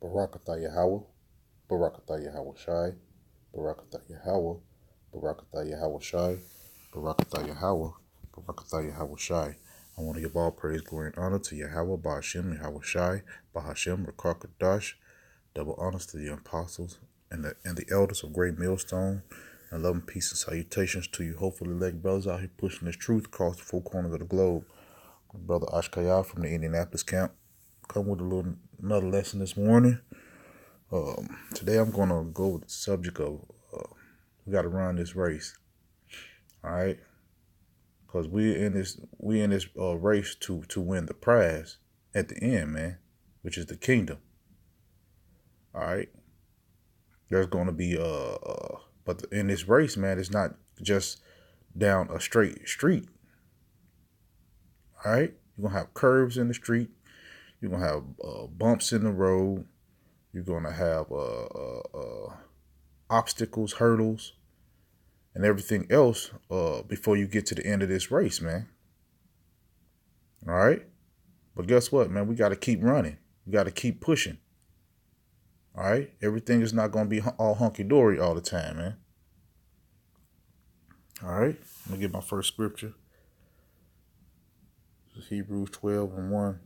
Barakatah Yahweh, Barakatah Yahweh Shai, Barakatah Yahweh, Barakatah Yahweh Shai, Barakatah Yahweh, Barakatah Yahweh Shai. I want to give all praise, glory, and honor to Yahweh, Bahashem, Yahweh Shai, Bahashem, Rakakadash. Double honors to the apostles and the elders of Great Millstone. And love and peace and salutations to you, hopefully elect brothers out here pushing this truth across the four corners of the globe. Brother Ashkaya from the Indianapolis camp. Come with another lesson this morning. Today I'm going to go with the subject of we got to run this race. All right, because we in this race to win the prize at the end, man, which is the kingdom. All right, there's going to be but in this race, man, it's not just down a straight street. All right, you're gonna have curves in the street. You're gonna have bumps in the road. You're gonna have obstacles, hurdles, and everything else before you get to the end of this race, man. All right, but guess what, man? We got to keep running. We got to keep pushing. All right, everything is not gonna be all hunky dory all the time, man. All right, I'm gonna get my first scripture. This is Hebrews 12:1.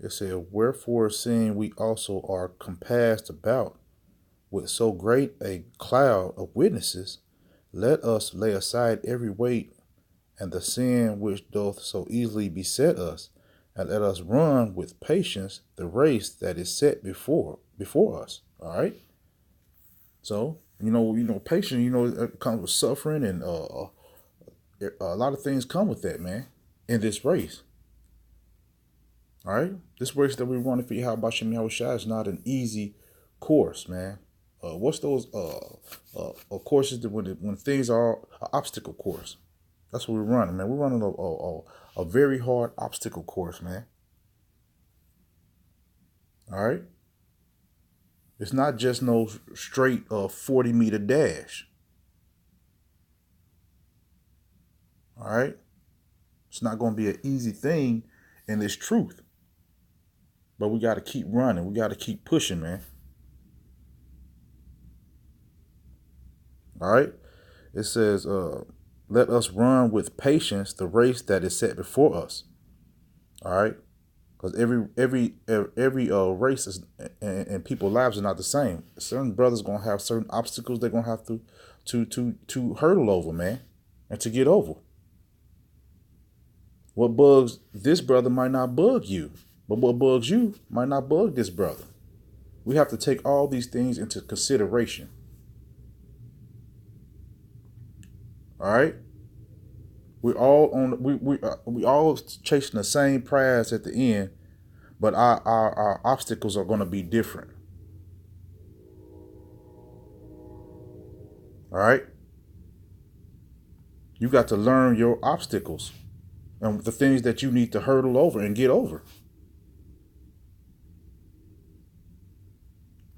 It said, "Wherefore, seeing we also are compassed about with so great a cloud of witnesses, let us lay aside every weight and the sin which doth so easily beset us, and let us run with patience the race that is set before us." All right. So patience. It comes with suffering, and a lot of things come with that, man. In this race. All right, this race that we're running for Yahweh Shem Yahweh Shai is not an easy course, man. What's those courses that when things are an obstacle course? That's what we're running, man. We're running a very hard obstacle course, man. All right, it's not just no straight 40-meter dash. All right, it's not going to be an easy thing in this truth. But we got to keep running. We got to keep pushing, man. All right. It says, let us run with patience the race that is set before us. All right. Because every race is, and people's lives are not the same. Certain brothers going to have certain obstacles they're going to have to hurdle over, man, and to get over. What bugs this brother might not bug you. But what bugs you might not bug this brother. We have to take all these things into consideration. All right, we're all on. We all chasing the same prize at the end, but our obstacles are going to be different. All right, you got to learn your obstacles and the things that you need to hurdle over and get over.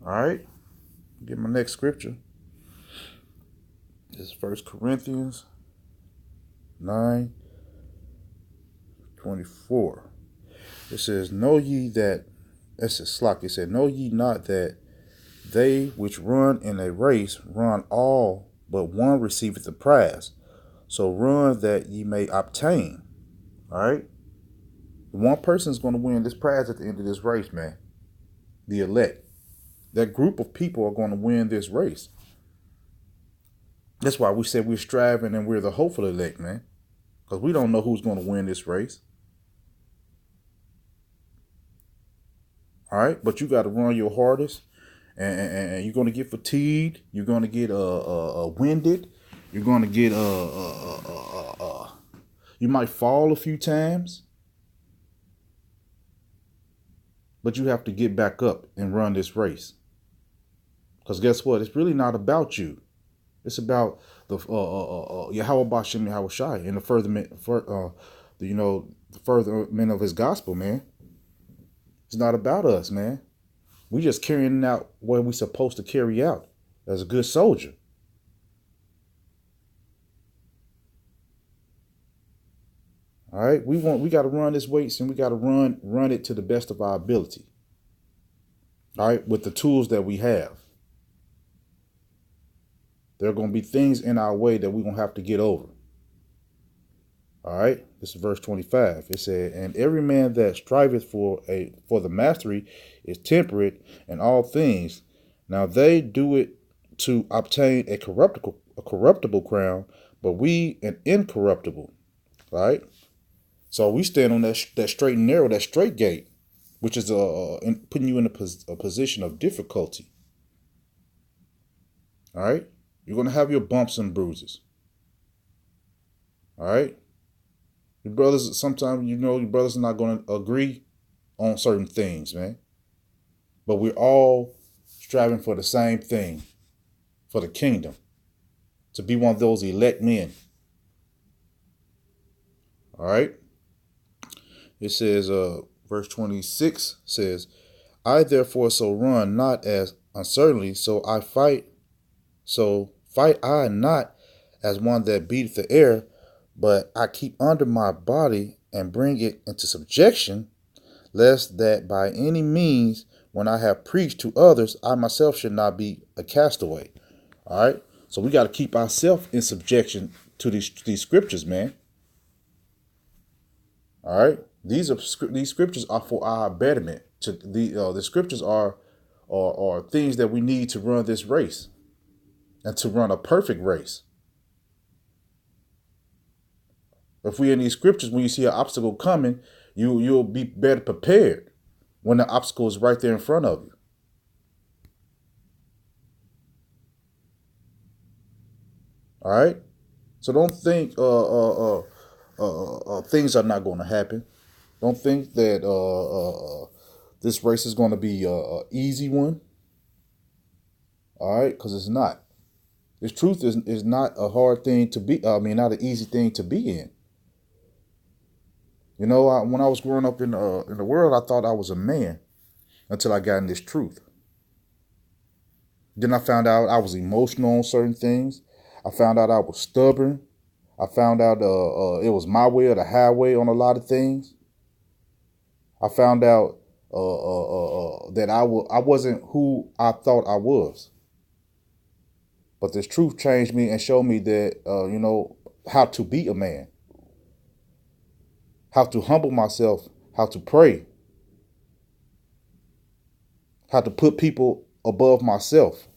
All right, get my next scripture. This is 1 Corinthians 9:24. It says, "Know ye that," that's a slack. It said, "Know ye not that they which run in a race run all, but one receiveth the prize. So run that ye may obtain." All right, one person is going to win this prize at the end of this race, man. The elect. That group of people are going to win this race. That's why we said we're striving and we're the hopeful elect, man. Because we don't know who's going to win this race. All right, but you got to run your hardest, and you're going to get fatigued. You're going to get winded. You're going to get you might fall a few times, but you have to get back up and run this race. Because guess what? It's really not about you. It's about the Yahweh Bashem Yahweh Shai and the furtherment of his gospel, man. It's not about us, man. We just carrying out what we're supposed to carry out as a good soldier. All right, we got to run this race, and we got to run it to the best of our ability. All right, with the tools that we have. There are going to be things in our way that we're going to have to get over. All right, this is verse 25. It said, "And every man that striveth for the mastery is temperate in all things. Now they do it to obtain a corruptible crown, but we an incorruptible." All right. So we stand on that straight and narrow, that straight gate, which is putting you in a position of difficulty. All right. You're going to have your bumps and bruises. All right. Your brothers, sometimes, your brothers are not going to agree on certain things, man. But we're all striving for the same thing, for the kingdom, to be one of those elect men. All right. It says, verse 26 says, "I therefore so run, not as uncertainly, so fight I not as one that beateth the air, but I keep under my body and bring it into subjection, lest that by any means, when I have preached to others, I myself should not be a castaway." All right. So we got to keep ourselves in subjection to these scriptures, man. All right. These scriptures are for our betterment. The scriptures are things that we need to run this race and to run a perfect race. If we in these scriptures, when you see an obstacle coming, you'll be better prepared when the obstacle is right there in front of you. All right. So don't think things are not going to happen. Don't think that this race is going to be a easy one. All right, because it's not. This truth is not a hard thing to be. Not an easy thing to be in. When I was growing up in the world, I thought I was a man until I got in this truth. Then I found out I was emotional on certain things. I found out I was stubborn. I found out it was my way or the highway on a lot of things. I found out that I wasn't who I thought I was. But this truth changed me and showed me that, how to be a man, how to humble myself, how to pray, how to put people above myself.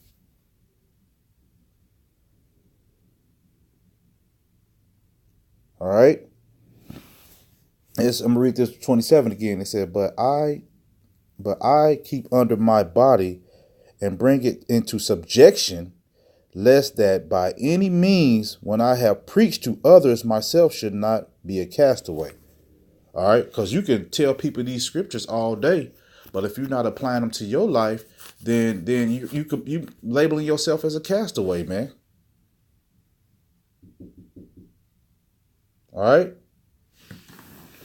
All right. I'm going to read this 27 again. It said, but I keep under my body and bring it into subjection, lest that by any means, when I have preached to others, myself should not be a castaway. All right. Because you can tell people these scriptures all day, but if you're not applying them to your life, then you labeling yourself as a castaway, man. All right.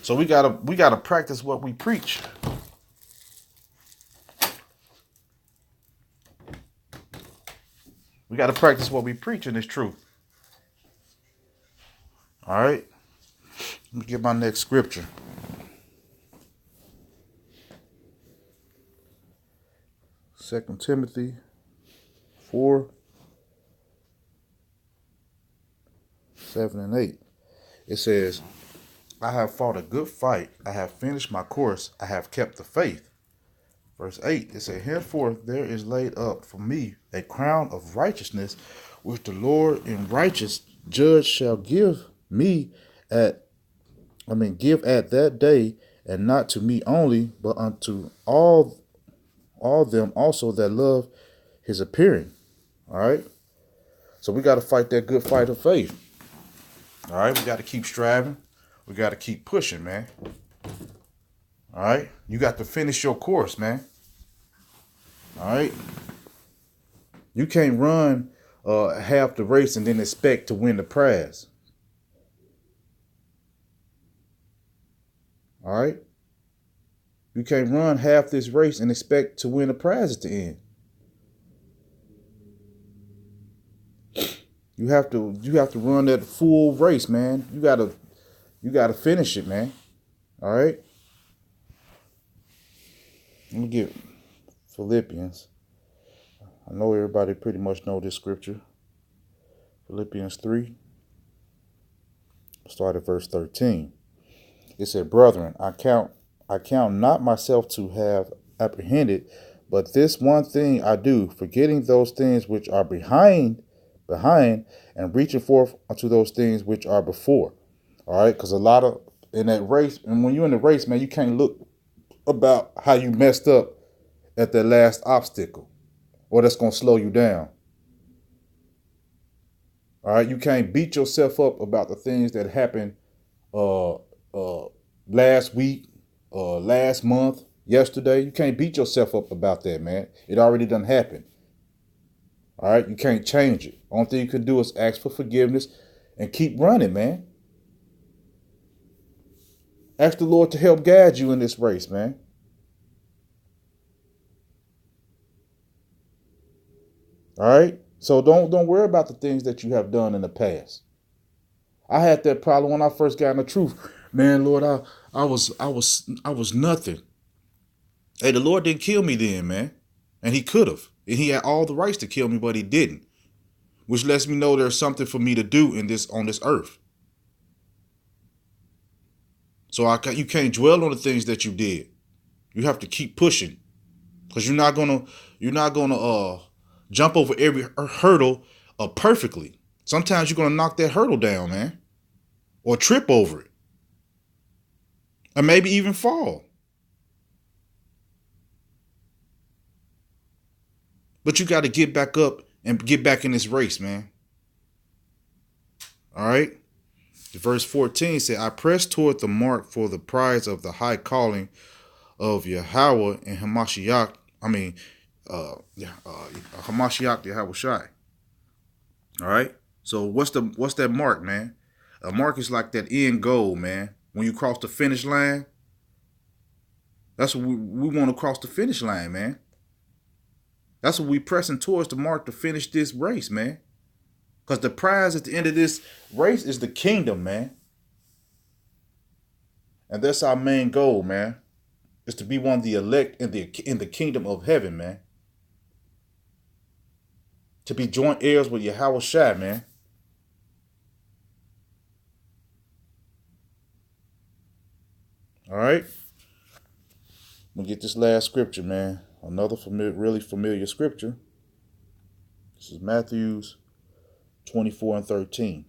So we gotta practice what we preach. We gotta practice what we preach in this truth. All right. Let me get my next scripture. 2 Timothy 4, 7 and 8. It says, I have fought a good fight. I have finished my course. I have kept the faith. Verse 8, it says, henceforth there is laid up for me a crown of righteousness, which the Lord in righteous judge shall give at that day, and not to me only, but unto all them also that love his appearing. All right. So we got to fight that good fight of faith. All right. We got to keep striving. We got to keep pushing, man. All right. You got to finish your course, man. All right. You can't run half the race and then expect to win the prize. All right. You can't run half this race and expect to win a prize at the end. You have to run that full race, man. You gotta finish it, man. All right. Let me get Philippians. I know everybody pretty much know this scripture. Philippians 3, start at verse 13. It said, Brethren, I count not myself to have apprehended, but this one thing I do, forgetting those things which are behind, and reaching forth unto those things which are before. All right, because a lot of in that race, and when you're in the race, man, you can't look about how you messed up at that last obstacle, or that's gonna slow you down. All right, you can't beat yourself up about the things that happened last week, last month, yesterday. You can't beat yourself up about that, man. It already done happened. All right, you can't change it. Only thing you can do is ask for forgiveness and keep running, man. Ask the Lord to help guide you in this race, man. All right, so don't worry about the things that you have done in the past. I had that problem when I first got in the truth, man. Lord, I was nothing. Hey, the Lord didn't kill me then, man, and He could have, and He had all the rights to kill me, but He didn't, which lets me know there's something for me to do on this earth. So you can't dwell on the things that you did. You have to keep pushing, because you're not gonna jump over every hurdle perfectly. Sometimes you're gonna knock that hurdle down, man, or trip over it, or maybe even fall. But you got to get back up and get back in this race, man. All right. Verse 14 said, I press toward the mark for the prize of the high calling of Yahweh and Hamashiach. Hamashiach Yahweh Shai. All right. So what's that mark, man? A mark is like that end goal, man. When you cross the finish line, that's what we want to cross the finish line, man. That's what we pressing towards, the mark to finish this race, man. Because the prize at the end of this race is the kingdom, man. And that's our main goal, man. Is to be one of the elect in the kingdom of heaven, man. To be joint heirs with Yahweh Shai, man. All right. We'll get this last scripture, man. Another really familiar scripture. This is Matthew's 24 and 13.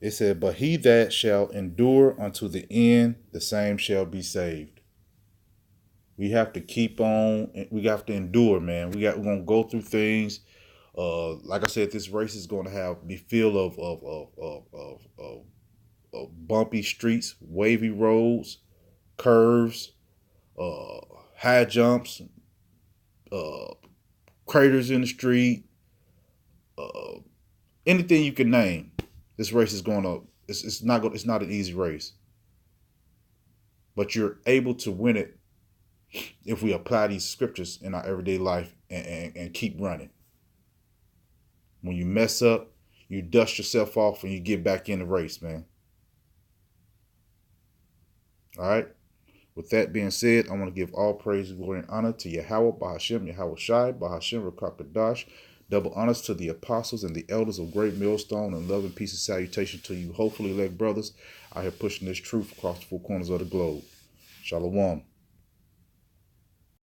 It said, but he that shall endure unto the end, the same shall be saved. We have to keep on. We have to endure, man. We're going to go through things. Like I said, this race is going to be filled of bumpy streets, wavy roads, curves, high jumps, craters in the street, anything you can name. This race is going to. It's not an easy race, but you're able to win it if we apply these scriptures in our everyday life and keep running. When you mess up, you dust yourself off and you get back in the race, man. All right. With that being said, I want to give all praise, glory, and honor to Yahweh, Bahashem, Yahweh Shai, Bahashem, Rakakadash. Double honors to the apostles and the elders of Great Millstone, and love and peace and salutation to you, hopefully elect brothers out here pushing this truth across the four corners of the globe. Shalom.